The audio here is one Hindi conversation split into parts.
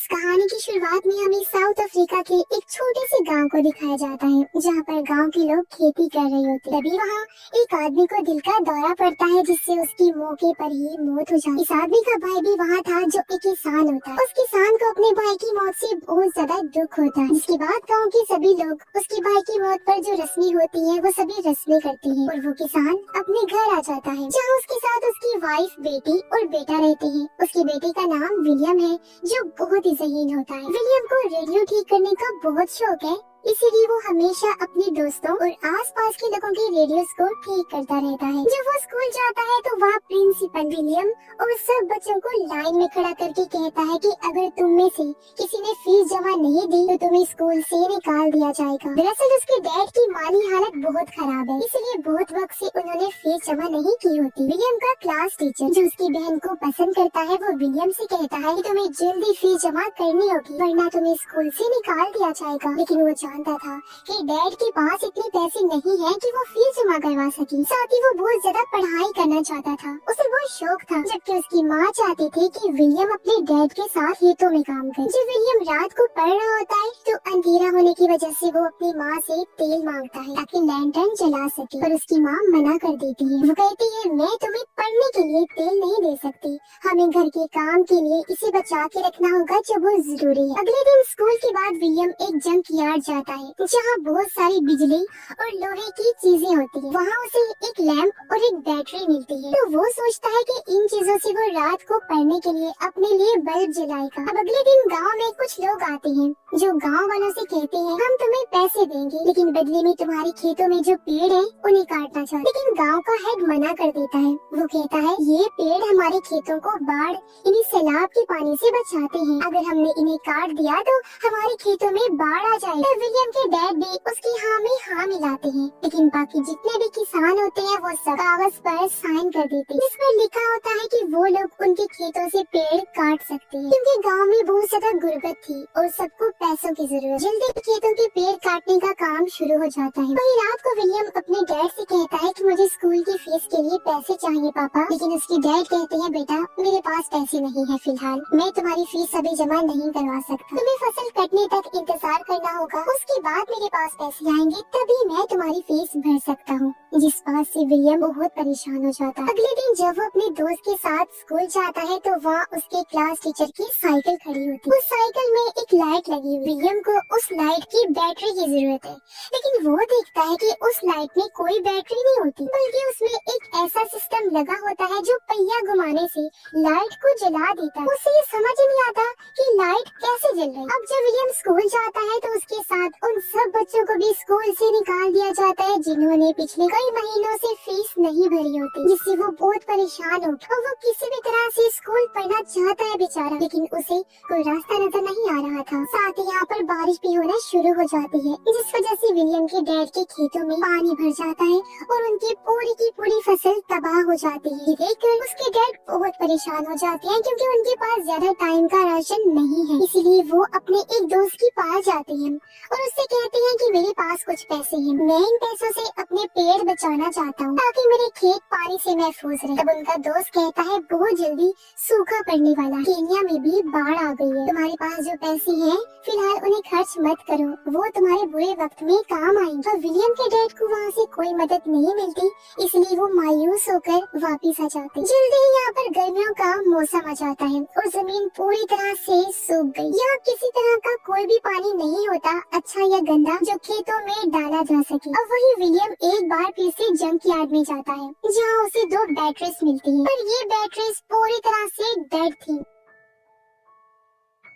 इस कहानी की शुरुआत में हमें साउथ अफ्रीका के एक छोटे से गांव को दिखाया जाता है, जहां पर गांव के लोग खेती कर रहे होते हैं। तभी वहां एक आदमी को दिल का दौरा पड़ता है, जिससे उसकी मौके पर ही मौत हो जाती है। इस आदमी का भाई भी वहां था, जो एक किसान होता है। उस किसान को अपने भाई की मौत से बहुत ज्यादा दुख होता है, जिसके बाद गाँव के सभी लोग उसके भाई की मौत पर जो रस्में होती है, वो सभी रस्में करती है, और वो किसान अपने घर आ जाता है, जहाँ उसके साथ उसकी वाइफ, बेटी और बेटा रहते हैं। उसके बेटे का नाम विलियम है, जो बहुत ही ज़हीन होता है। विलियम को रेडियो ठीक करने का बहुत शौक है, इसीलिए वो हमेशा अपने दोस्तों और आसपास के लोगों के रेडियोस को ठीक करता रहता है। जब वो स्कूल जाता है तो वहाँ प्रिंसिपल विलियम और सब बच्चों को लाइन में खड़ा करके कहता है कि अगर तुम में से किसी ने फीस जमा नहीं दी तो तुम्हें स्कूल से निकाल दिया जाएगा। दरअसल उसके डैड की माली हालत बहुत खराब है, इसलिए बहुत वक्त से उन्होंने फीस जमा नहीं की होती। विलियम का क्लास टीचर, जो उसकी बहन को पसंद करता है, वो विलियम से कहता है कि तुम्हें जल्दी फीस जमा करनी होगी, वरना तुम्हें स्कूल से निकाल दिया जाएगा। लेकिन वो जानता था कि डैड के पास इतने पैसे नहीं हैं कि वो फीस जमा करवा सके। साथ ही वो बहुत ज्यादा पढ़ाई करना चाहता था, उसे बहुत शौक था। जबकि उसकी माँ चाहती थी कि विलियम अपने डैड के साथ खेतों में काम करे। जब विलियम रात को पढ़ रहा होता है तो अंधेरा होने की वजह से वो अपनी माँ से तेल मांगता है ताकि लैंटर्न जला सके, पर उसकी माँ मना कर देती है। वो कहती है, मैं तुम्हें पढ़ने के लिए तेल नहीं दे सकती, हमें घर के काम के लिए इसे बचा के रखना होगा, जो बहुत जरूरी है। अगले दिन स्कूल के बाद विलियम एक जंक यार्ड जाता है, जहाँ बहुत सारी बिजली और लोहे की चीजें होती हैं। वहाँ उसे एक लैंप और एक बैटरी मिलती है, तो वो सोचता है कि इन चीजों से वो रात को पढ़ने के लिए अपने लिए बल्ब जलाएगा। अब अगले दिन गांव में कुछ लोग आते हैं, जो गांव वालों से कहते हैं, हम तुम्हें पैसे देंगे, लेकिन बदले में तुम्हारे खेतों में जो पेड़ है उन्हें काटना चाहिए। लेकिन गाँव का हेड मना कर देता है। वो कहता है, ये पेड़ हमारे खेतों को बाढ़ यानी सैलाब के पानी से बचाते हैं, अगर हमने इन्हें काट दिया तो हमारे खेतों में बाढ़ आ जाएगी। तो विलियम के डैड भी उसकी हाँ में हाँ मिलाते हैं, लेकिन बाकी जितने भी किसान होते हैं वो सब कागज पर साइन कर देते हैं, जिस पर लिखा होता है कि वो लोग उनके खेतों से पेड़ काट सकते हैं, क्योंकि गांव में बहुत ज्यादा गुर्बत थी और सबको पैसों की जरूरत। जल्दी खेतों के पेड़ काटने का काम शुरू हो जाता है। वही रात को विलियम अपने डैड से कहता है कि मुझे स्कूल की फीस के लिए पैसे चाहिए पापा, लेकिन उसके डैड कहते हैं, बेटा मेरे पास पैसे नहीं है फिलहाल, मैं तुम्हारी फीस अभी जमा नहीं करवा सकता, तुम्हें फसल कटने तक इंतजार करना होगा, उसके बाद मेरे पास पैसे आएंगे तभी मैं तुम्हारी फीस भर सकता हूँ। जिस बात से विलियम बहुत परेशान हो जाता है। अगले दिन जब वो अपने दोस्त के साथ स्कूल जाता है तो वहाँ उसके क्लास टीचर की साइकिल खड़ी होती है। उस साइकिल में एक लाइट लगी हुई। विलियम को उस लाइट की बैटरी की जरूरत है, लेकिन वो देखता है कि उस लाइट में कोई बैटरी नहीं होती, बल्कि उसमें एक ऐसा सिस्टम लगा होता है जो पहिया घुमाने से लाइट को जला देता है। उसे ये समझ नहीं आता कि लाइट कैसे जल रही। अब जब विलियम स्कूल जाता है तो उसके साथ उन सब बच्चों को भी स्कूल से निकाल दिया जाता है, जिन्होंने पिछले कई महीनों से फीस नहीं भरी होती, जिससे वो बहुत परेशान हो और वो किसी भी तरह से स्कूल पढ़ना चाहता है बेचारा, लेकिन उसे कोई रास्ता नजर नहीं आ रहा था। साथ ही यहाँ पर बारिश भी होना शुरू हो जाती है, जिस वजह से विलियम के डैड के खेतों में पानी भर जाता है और उनकी पूरी की पूरी फसल तबाह हो जाती है। देखकर उसके डैड बहुत परेशान हो जाते हैं, क्योंकि उनके पास ज्यादा टाइम का राशन नहीं है। इसीलिए वो अपने एक दोस्त के पास जाते हैं और उससे कहते हैं कि मेरे पास कुछ पैसे हैं, मैं इन पैसों से अपने पेड़ बचाना चाहता हूँ ताकि मेरे खेत पानी से महफूज रहे। तब उनका दोस्त कहता है, बहुत जल्दी सूखा पड़ने वाला है, केन्या में भी बाढ़ आ गई है, तुम्हारे पास जो पैसे हैं फिलहाल उन्हें खर्च मत करो, वो तुम्हारे बुरे वक्त में काम आएंगे। तो विलियम के डैड को वहाँ से कोई मदद नहीं मिलती, इसलिए वो मायूस होकर वापिस आ जाते हैं। जल्दी ही यहाँ पर गर्मियों का मौसम आ जाता है और जमीन पूरी तरह से सूख गई। यहाँ किसी तरह का कोई भी पानी नहीं होता, अच्छा या गंदा, जो खेतों में डाला जा सके। अब वही विलियम एक बार फिर से जंक यार्ड में जाता है, जहाँ उसे 2 बैटरीज मिलती हैं, पर ये बैटरीज पूरी तरह से डेड थी।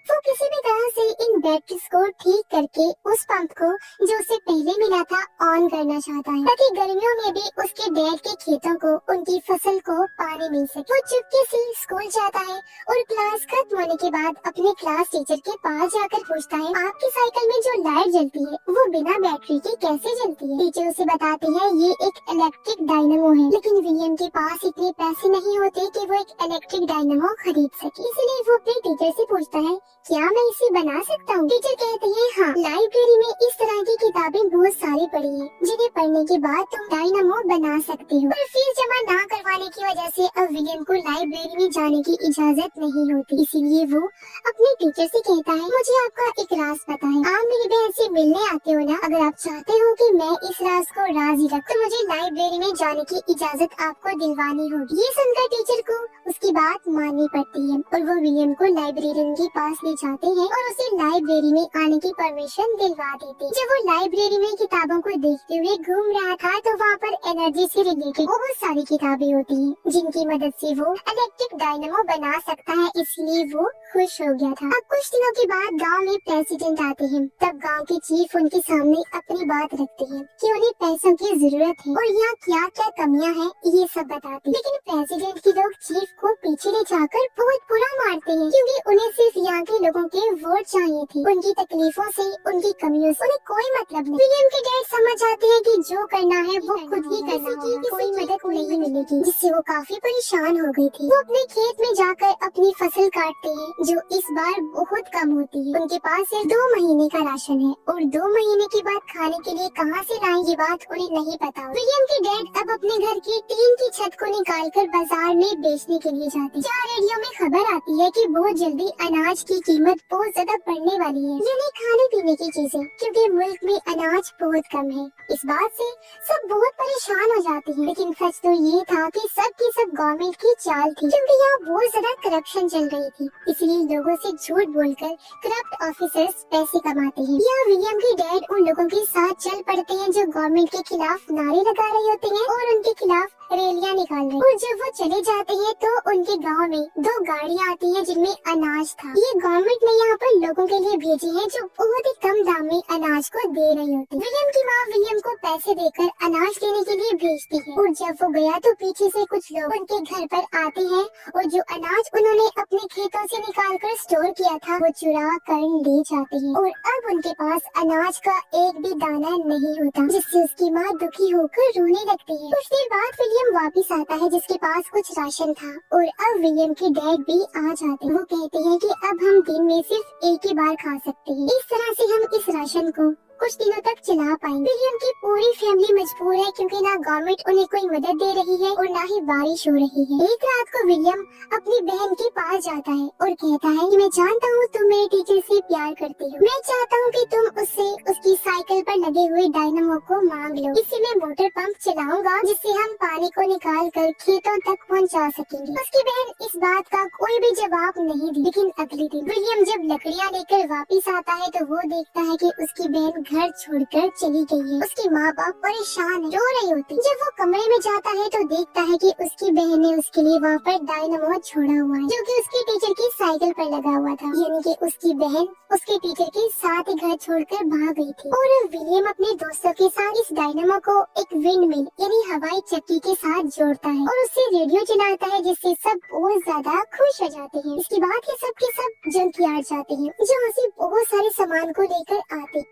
वो किसी भी तरह से इन बैटरीज को ठीक करके उस पंप को जो उसे पहले मिला था ऑन करना चाहता है, ताकि गर्मियों में भी उसके डैड के खेतों को, उनकी फसल को पानी मिल सके। वो चुपके से स्कूल जाता है और क्लास खत्म होने के बाद अपने क्लास टीचर के पास जाकर पूछता है, आपकी साइकिल में जो लाइट जलती है वो बिना बैटरी के कैसे जलती है? टीचर उसे बताते हैं, ये एक इलेक्ट्रिक डायनामो है, लेकिन विलियम के पास इतने पैसे नहीं होते कि वो एक इलेक्ट्रिक डायनामो खरीद सके। इसलिए वो अपने टीचर से पूछता है क्या मैं इसे बना सकता हूँ? टीचर कहते हैं हाँ, लाइब्रेरी में इस तरह की किताबें बहुत सारी पड़ी हैं, जिन्हें पढ़ने के बाद तुम डायनामो बना सकते हो। पर फीस जमा न करवाने की वजह से अब विलियम को लाइब्रेरी में जाने की इजाजत नहीं होती, इसीलिए वो अपने टीचर से कहता है, मुझे आपका एक राज पता है, आप मेरी बहन से मिलने आते हो ना? अगर आप चाहते हो कि मैं इस राज को राज ही रखूं, तो मुझे लाइब्रेरी में जाने की इजाजत आपको दिलवानी होगी। ये सुनकर टीचर को उसकी बात माननी पड़ती है और वो विलियम को लाइब्रेरियन के पास ले जाते हैं और उसे लाइब्रेरी में आने की परमिशन दिलवा देते। जब वो लाइब्रेरी में किताबों को देखते हुए घूम रहा था तो वहाँ पर एनर्जी से रिलेटेड बहुत सारी किताबें होती हैं, जिनकी मदद से वो इलेक्ट्रिक डायनामो बना सकता है, इसलिए वो खुश हो गया था। अब कुछ दिनों के बाद गांव में प्रेसिडेंट आते हैं। तब गांव के चीफ उनके सामने अपनी बात रखते हैं कि उन्हें पैसों की जरूरत है और यहाँ क्या क्या कमियां हैं ये सब बताते। लेकिन प्रेसिडेंट के लोग चीफ को पीछे ले जाकर बहुत बुरा मारते हैं, क्योंकि उन्हें सिर्फ यहाँ के लोगों के वोट चाहिए थे। उनकी तकलीफों से, उनकी कमियों से उन्हें कोई मतलब नहीं। विलियम के डैड समझ आते हैं कि जो करना है वो खुद ही करना होगा, कोई मदद नहीं मिलेगी, जिससे वो काफी परेशान हो गई थी। वो अपने खेत में जाकर अपनी फसल काटते हैं, जो इस बार बहुत कम होती है। उनके पास सिर्फ 2 महीने का राशन है और 2 महीने के बाद खाने के लिए कहाँ से लाएं ये बात उन्हें नहीं पता। विलियम के डैड अब अपने घर की टीन की छत को निकालकर बाजार में बेचने के लिए जाते। जहाँ रेडियो में खबर आती है कि बहुत जल्दी अनाज की कीमत बहुत ज्यादा बढ़ने वाली है, यानी खाने पीने की चीजें, क्योंकि मुल्क में अनाज बहुत कम है। इस बात से सब बहुत परेशान हो जाते हैं। लेकिन सच तो ये था कि सब की सब गवर्नमेंट की चाल थी, क्योंकि यहाँ बहुत ज्यादा करप्शन चल रही थी, इसलिए लोगों से झूठ बोलकर करप्ट ऑफिसर्स पैसे कमाते हैं। यहाँ विलियम के डैड उन लोगों के साथ चल पड़ते हैं जो गवर्नमेंट के खिलाफ नारे लगा रहे होते हैं और उनके खिलाफ रैलियां निकाल रहे हैं। और जब वो चले जाते हैं तो उनके गांव में 2 गाड़ियां आती हैं जिनमें अनाज था। ये गवर्नमेंट ने यहाँ पर लोगों के लिए भेजी है जो बहुत ही कम दाम में अनाज को दे रही होती है। विलियम की माँ विलियम को पैसे देकर अनाज लेने के लिए भेजती है और जब वो गया तो पीछे से कुछ लोग उनके घर पर आते हैं और जो अनाज उन्होंने अपने खेतों से निकाल कर स्टोर किया था वो चुरा कर ले जाते हैं और अब उनके पास अनाज का एक भी दाना नहीं होता, जिससे उसकी माँ दुखी होकर रोने लगती है। कुछ देर बाद विलियम वापस आता है जिसके पास कुछ राशन था और अब विलियम के डैड भी आ जाते हैं। वो कहते हैं कि अब हम दिन में सिर्फ एक ही बार खा सकते हैं, इस तरह से हम इस राशन को कुछ दिनों तक चला पाएंगे। विलियम की पूरी फैमिली मजबूर है क्योंकि ना गवर्नमेंट उन्हें कोई मदद दे रही है और ना ही बारिश हो रही है। एक रात को विलियम अपनी बहन के पास जाता है और कहता है कि मैं जानता हूँ तुम मेरे टीचर से प्यार करती हो, मैं चाहता हूँ कि तुम उससे उसकी साइकिल पर लगे हुए डायनामो को मांग लो, इससे मैं मोटर पंप चलाऊंगा जिससे हम पानी को निकाल कर खेतों तक पहुँचा सकेंगे। उसकी बहन इस बात का कोई भी जवाब नहीं दी। लेकिन अगले दिन विलियम जब लकड़ियाँ लेकर वापिस आता है तो वो देखता है कि उसकी बहन घर छोड़कर चली गई है। उसके माँ बाप परेशान है, रो रही होती। जब वो कमरे में जाता है तो देखता है कि उसकी बहन ने उसके लिए वहाँ पर डायनामो छोड़ा हुआ है, जो कि उसके टीचर की साइकिल पर लगा हुआ था, यानी कि उसकी बहन उसके टीचर के साथ ही घर छोड़कर भाग गई थी। और विलियम अपने दोस्तों के साथ इस डायनामो को एक विंड मिल यानी हवाई चक्की के साथ जोड़ता है और उससे रेडियो चलाता है, जिससे सब बहुत ज्यादा खुश हो जाते हैं। इसके बाद ये सब के सब जंकयार्ड जाते हैं, जहाँ से बहुत सारे सामान को लेकर आते।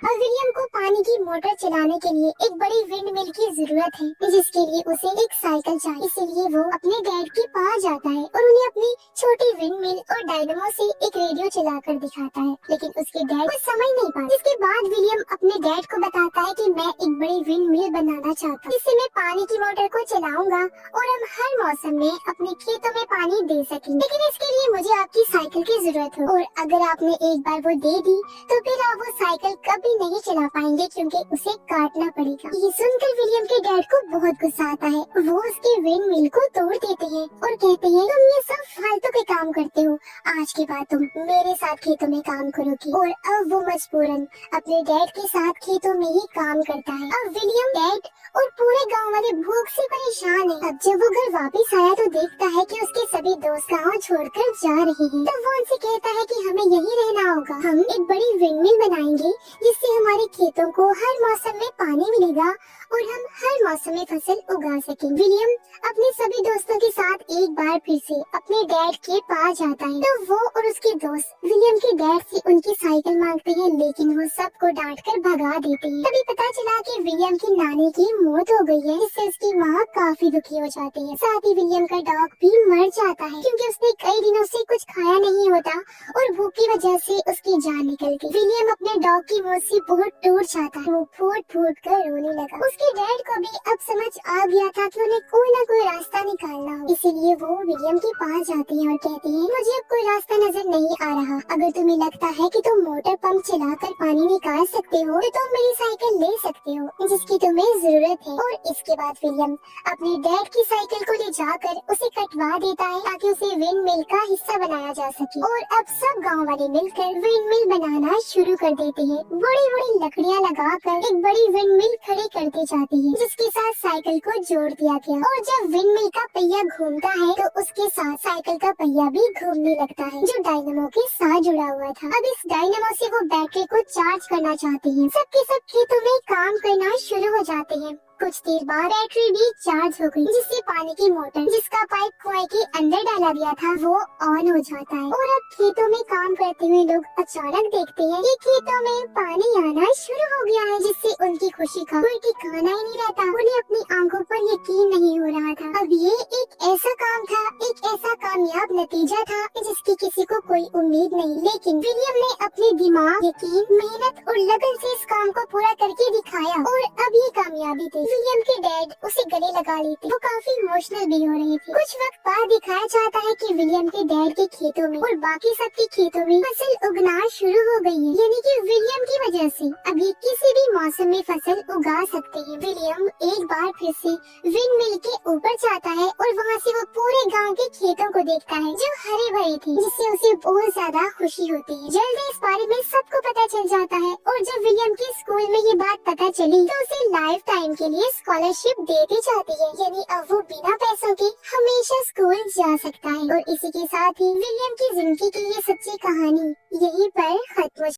अब विलियम को पानी की मोटर चलाने के लिए एक बड़ी विंड मिल की जरूरत है, जिसके लिए उसे एक साइकिल चाहिए। इसीलिए वो अपने डैड के पास जाता है और उन्हें अपनी छोटी विंड मिल और डायनामो से एक रेडियो चलाकर दिखाता है, लेकिन उसके डैड कुछ समझ नहीं पाते। इसके बाद विलियम अपने डैड को बताता है कि मैं एक बड़ी विंड मिल बनाना चाहता हूँ, जिससे मैं पानी की मोटर को चलाऊंगा और हम हर मौसम में अपने खेतों में पानी दे सकेंगे। लेकिन इसके लिए मुझे आपकी साइकिल की जरूरत है और अगर आपने एक बार वो दे दी तो फिर आप वो साइकिल कभी नहीं चला पाएंगे क्योंकि उसे काटना पड़ेगा। ये सुनकर विलियम के डैड को बहुत गुस्सा आता है। वो उसके विंड मिल को तोड़ देते हैं और कहते हैं तुम ये सब फालतू के काम करते हो, आज के बाद तुम मेरे साथ खेतों में काम करोगी। और अब वो मजबूरन अपने डैड के साथ खेतों में ही काम करता है। अब विलियम, डैड और पूरे गांव वाले भूख से परेशान है। अब जब वो घर वापस आया तो देखता है कि उसके सभी दोस्त गाँव छोड़कर जा रहे हैं। तब वो उनसे कहता है कि हमें यहीं रहना होगा, हम एक बड़ी विंड मिल बनाएंगे जिससे हमारे खेतों को हर मौसम में पानी मिलेगा और हम हर मौसम में फसल उगा सकेंगे। विलियम अपने सभी दोस्तों के साथ एक बार फिर से अपने डैड के पास जाता है। तो वो और उसके दोस्त विलियम के डैड से उनकी साइकिल मांगते हैं, लेकिन वो सबको डांट कर भगा देते हैं। तभी पता चला कि विलियम की नानी की मौत हो गई है, जिससे उसकी माँ काफी दुखी हो जाती है। साथ ही विलियम का डॉग भी मर जाता है क्योंकि उसने कई दिनों से कुछ खाया नहीं होता और भूख की वजह से उसकी जान निकल गई। विलियम अपने डॉग की मौत से बहुत टूट जाता है। वो फूट फूट कर रोने लगा। उसके डैड को भी अब समझ आ गया था कि उन्हें कोई ना कोई रास्ता निकालना हो, इसीलिए वो विलियम के पास जाते हैं और कहते हैं, मुझे अब कोई रास्ता नजर नहीं आ रहा। अगर तुम्हें लगता है कि तुम मोटर पंप चलाकर पानी निकाल सकते हो तो तुम मेरी साइकिल ले सकते हो जिसकी तुम्हें जरूरत है। और इसके बाद विलियम अपने डैड की साइकिल को ले जाकर उसे कटवा देता है ताकि उसे विंड मिल का हिस्सा बनाया जा सके। और अब सब गाँव वाले मिलकर विंड मिल बनाना शुरू कर देते हैं। बड़ी बड़ी लकड़ियाँ लगाकर एक बड़ी विंड मिल खड़ी करते जाते हैं जिसके साथ साइकिल को जोड़ दिया गया। और जब विंड मिल का पहिया घूमता है तो उसके साथ साइकिल का पहिया भी घूमने लगता है जो डायनामो के साथ जुड़ा हुआ था। अब इस डायनामो से वो बैटरी को चार्ज करना चाहते हैं। सबके सब खेतों में काम करना शुरू हो जाते हैं। कुछ देर बाद बैटरी भी चार्ज हो गई जिससे पानी की मोटर जिसका पाइप कुएं के अंदर डाला गया था वो ऑन हो जाता है। और अब खेतों में काम करते हुए लोग अचानक देखते हैं कि खेतों में पानी आना शुरू हो गया है जिससे उनकी खुशी का कोई ठिकाना ही नहीं रहता। उन्हें अपनी आंखों पर यकीन नहीं हो रहा था। अब ये एक ऐसा काम था, एक ऐसा कामयाब नतीजा था जिसकी किसी को कोई उम्मीद नहीं, लेकिन विलियम ने अपने दिमाग, यकीन, मेहनत और लगन से इस काम को पूरा करके दिखाया और अब ये कामयाबी थी। विलियम के डैड उसे गले लगा लेते। वो काफी इमोशनल भी हो रहे थे। कुछ वक्त बाद दिखाया जाता है कि विलियम के डैड के खेतों में और बाकी सबके खेतों में फसल उगना शुरू हो गई है, यानी कि विलियम की वजह से अब ये किसी भी मौसम में फसल उगा सकते हैं। विलियम एक बार फिर से विंड मिल के ऊपर जाता है और वहाँ से वो पूरे गांव के खेतों को देखता है जो हरे भरे थे, जिससे उसे बहुत ज्यादा खुशी होती है। जल्दी इस बारे में सबको पता चल जाता है और जब विलियम के स्कूल में ये बात पता चली तो उसे लाइफ टाइम के लिए स्कॉलरशिप दे दी जाती है, यानी अब वो बिना पैसों के हमेशा स्कूल जा सकता है। और इसी के साथ ही विलियम की जिंदगी की ये सच्ची कहानी यहीं पर खत्म।